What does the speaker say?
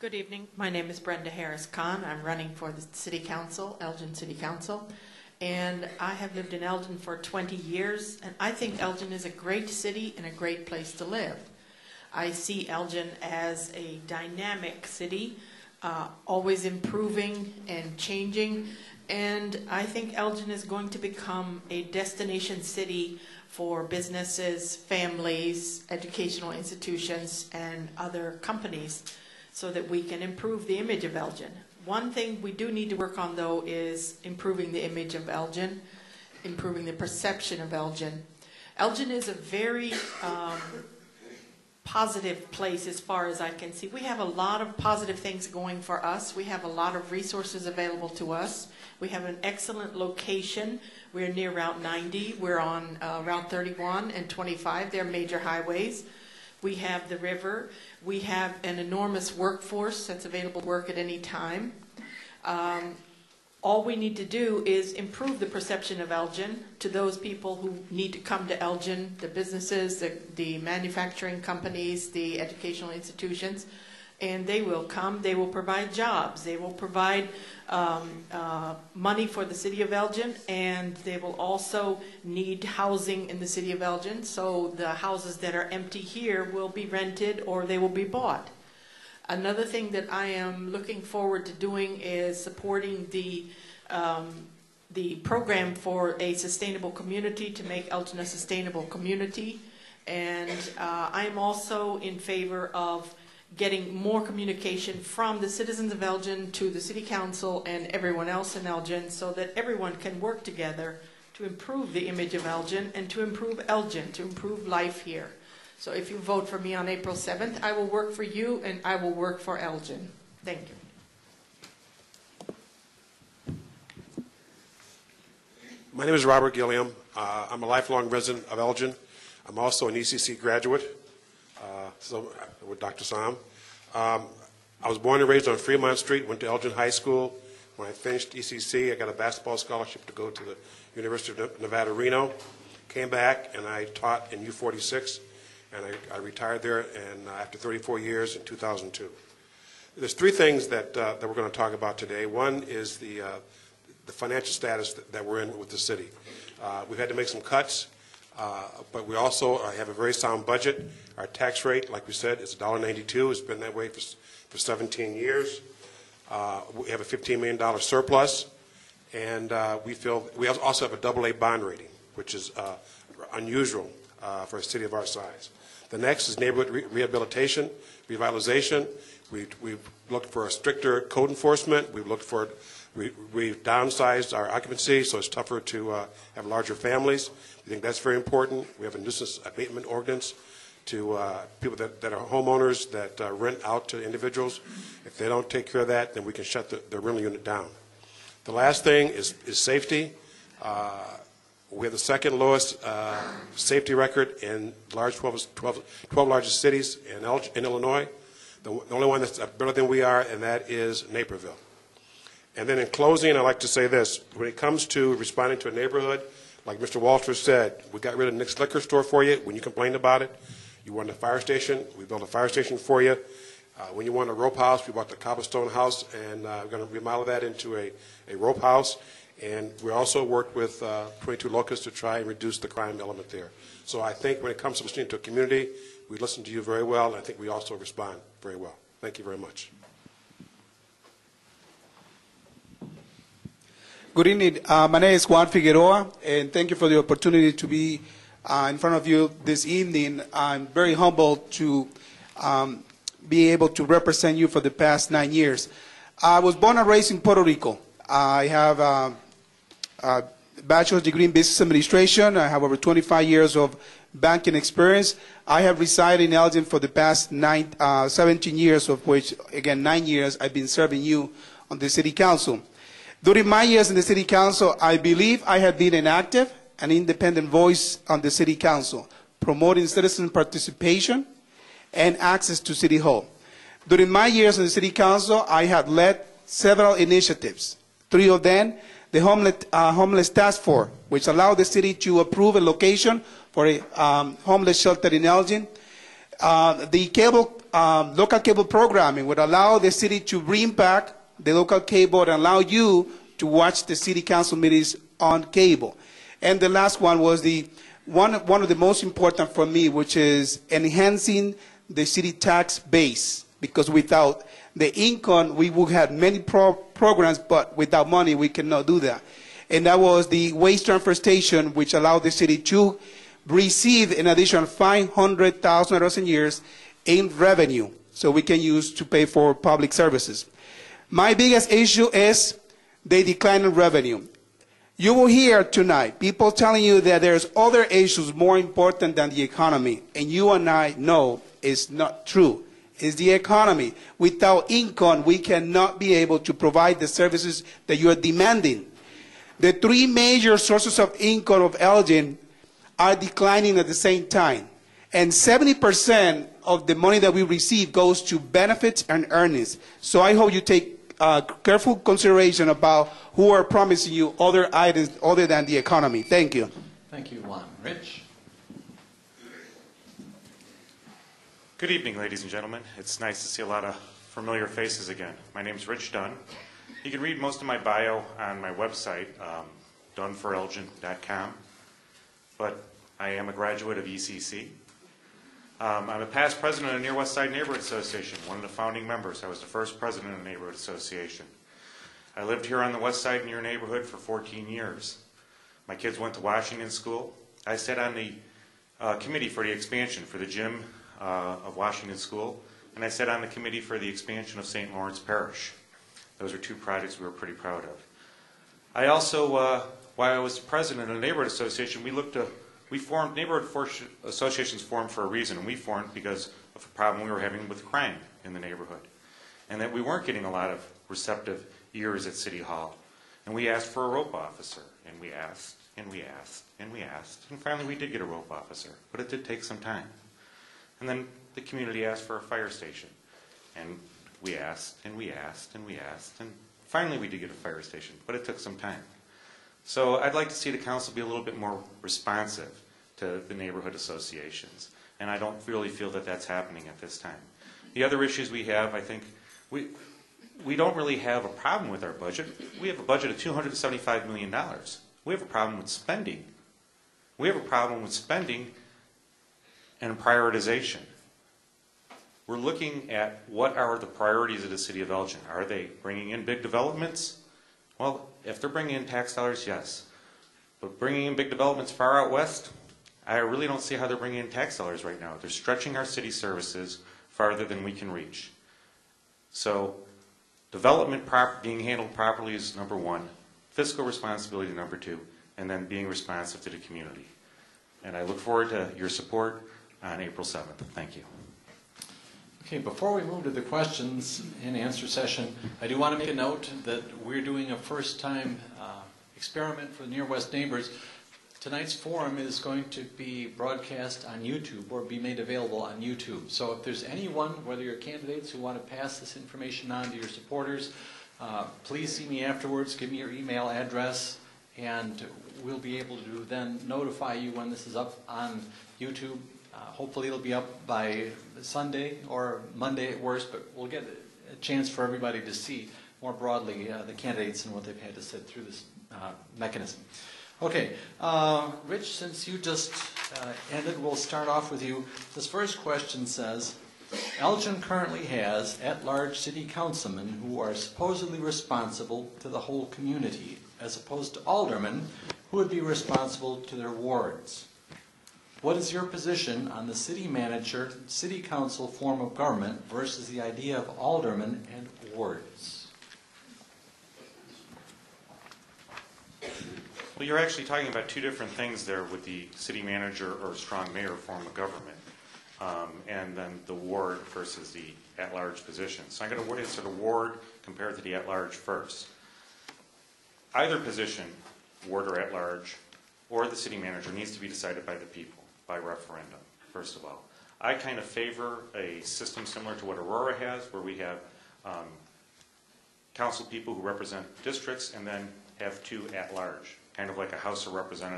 Good evening. My name is Brenda Harris-Kahn. I'm running for the City Council, Elgin City Council, and I have lived in Elgin for 20 years, and I think Elgin is a great city and a great place to live. I see Elgin as a dynamic city, always improving and changing, and I think Elgin is going to become a destination city for businesses, families, educational institutions, and other companies, so that we can improve the image of Elgin. One thing we do need to work on, though, is improving the image of Elgin, improving the perception of Elgin. Elgin is a very positive place as far as I can see. We have a lot of positive things going for us. We have a lot of resources available to us. We have an excellent location. We're near Route 90. We're on Route 31 and 25. They're major highways. We have the river. We have an enormous workforce that's available to work at any time. All we need to do is improve the perception of Elgin to those people who need to come to Elgin, the businesses, the manufacturing companies, the educational institutions, and they will come. They will provide jobs. They will provide money for the city of Elgin, and they will also need housing in the city of Elgin, so the houses that are empty here will be rented or they will be bought. Another thing that I am looking forward to doing is supporting the program for a sustainable community, to make Elgin a sustainable community. And I am also in favor of getting more communication from the citizens of Elgin to the City Council and everyone else in Elgin, so that everyone can work together to improve the image of Elgin and to improve Elgin, to improve life here. So if you vote for me on April 7th, I will work for you and I will work for Elgin. Thank you. My name is Robert Gilliam. I'm a lifelong resident of Elgin. I'm also an ECC graduate, so with Dr. Sam. I was born and raised on Fremont Street, went to Elgin High School. When I finished ECC, I got a basketball scholarship to go to the University of Nevada, Reno. Came back and I taught in U46, and I retired there and after 34 years in 2002. There's three things that we're going to talk about today. One is the financial status that we're in with the city. We've had to make some cuts, but we also have a very sound budget. Our tax rate, like we said, is $1.92. It's been that way for 17 years. We have a $15 million surplus, and we also have a AA bond rating, which is unusual for a city of our size. The next is neighborhood rehabilitation, revitalization. We've looked for a stricter code enforcement. We've downsized our occupancy, so it's tougher to have larger families. We think that's very important. We have a nuisance abatement ordinance to people that are homeowners that rent out to individuals. If they don't take care of that, then we can shut the rental unit down. The last thing is safety. We have the second lowest safety record in large 12 largest cities in Illinois. The only one that's better than we are, and that is Naperville. And then in closing, I'd like to say this. When it comes to responding to a neighborhood, like Mr. Walters said, we got rid of Nick's Liquor Store for you when you complained about it. You wanted a fire station, we built a fire station for you. When you want a rope house, we bought the cobblestone house, and we're going to remodel that into a rope house. And we also worked with 22 Locusts to try and reduce the crime element there. So I think when it comes to listening to a community, we listen to you very well, and I think we also respond very well. Thank you very much. Good evening. My name is Juan Figueroa, and thank you for the opportunity to be in front of you this evening. I'm very humbled to be able to represent you for the past 9 years. I was born and raised in Puerto Rico. I have a bachelor's degree in business administration. I have over 25 years of banking experience. I have resided in Elgin for the past 17 years, of which, again, 9 years I've been serving you on the City Council. During my years in the City Council, I believe I have been an active and independent voice on the City Council, promoting citizen participation and access to City Hall. During my years in the City Council, I have led several initiatives. 3 of them, the Homeless Task Force, which allowed the city to approve a location for a homeless shelter in Elgin. The cable local cable programming would allow the city to bring back the local cable and allow you to watch the city council meetings on cable. And the last one was the one of the most important for me, which is enhancing the city tax base, because without the income, we would have many programs, but without money, we cannot do that. And that was the waste transfer station, which allowed the city to receive an additional $500,000 a year in revenue, so we can use to pay for public services. My biggest issue is the decline in revenue. You will hear tonight people telling you that there's other issues more important than the economy, and you and I know it's not true. It's the economy. Without income, we cannot be able to provide the services that you are demanding. The three major sources of income of Elgin are declining at the same time, and 70% of the money that we receive goes to benefits and earnings. So I hope you take careful consideration about who are promising you other items other than the economy. Thank you. Thank you, Juan. Rich? Good evening, ladies and gentlemen. It's nice to see a lot of familiar faces again. My name is Rich Dunn. You can read most of my bio on my website, dunnforelgin.com, but I am a graduate of ECC. I'm a past president of the Near West Side Neighborhood Association, one of the founding members. I was the first president of the Neighborhood Association. I lived here on the west side in your neighborhood for 14 years. My kids went to Washington School. I sat on the committee for the expansion for the gym of Washington School, and I sat on the committee for the expansion of St. Lawrence Parish. Those are two projects we were pretty proud of. I also, while I was president of the Neighborhood Association, we formed, neighborhood associations formed for a reason, and we formed because of a problem we were having with crime in the neighborhood, and that we weren't getting a lot of receptive ears at City Hall. And we asked for a rope officer, and we asked, and we asked, and we asked, and finally we did get a rope officer, but it did take some time. And then the community asked for a fire station, and we asked, and we asked, and we asked, and finally we did get a fire station, but it took some time. So I'd like to see the council be a little bit more responsive to the neighborhood associations, and I don't really feel that that's happening at this time. The other issues we have, I think, we don't really have a problem with our budget. We have a budget of $275 million. We have a problem with spending. We have a problem with spending and prioritization. We're looking at what are the priorities of the city of Elgin. Are they bringing in big developments? Well, if they're bringing in tax dollars, yes. But bringing in big developments far out west, I really don't see how they're bringing in tax dollars right now. They're stretching our city services farther than we can reach. So development being handled properly is number one, fiscal responsibility number two, and then being responsive to the community. And I look forward to your support on April 7th. Thank you. Okay, before we move to the questions and answer session, I do want to make a note that we're doing a first-time experiment for the Near West neighbors. Tonight's forum is going to be broadcast on YouTube or be made available on YouTube. So if there's anyone, whether you're candidates who want to pass this information on to your supporters, please see me afterwards, give me your email address, and we'll be able to then notify you when this is up on YouTube. Hopefully it'll be up by Sunday or Monday at worst, but we'll get a chance for everybody to see more broadly the candidates and what they've had to sit through this mechanism. Okay, Rich, since you just ended, we'll start off with you. This first question says, Elgin currently has at-large city councilmen who are supposedly responsible to the whole community, as opposed to aldermen who would be responsible to their wards. What is your position on the city manager, city council form of government versus the idea of aldermen and wards? Well, you're actually talking about two different things there with the city manager or strong mayor form of government, and then the ward versus the at-large position. So I'm going to answer the ward compared to the at-large first. Either position, ward or at-large, or the city manager, needs to be decided by the people, by referendum, first of all. I kind of favor a system similar to what Aurora has, where we have council people who represent districts and then have two at-large, kind of like a House of Representatives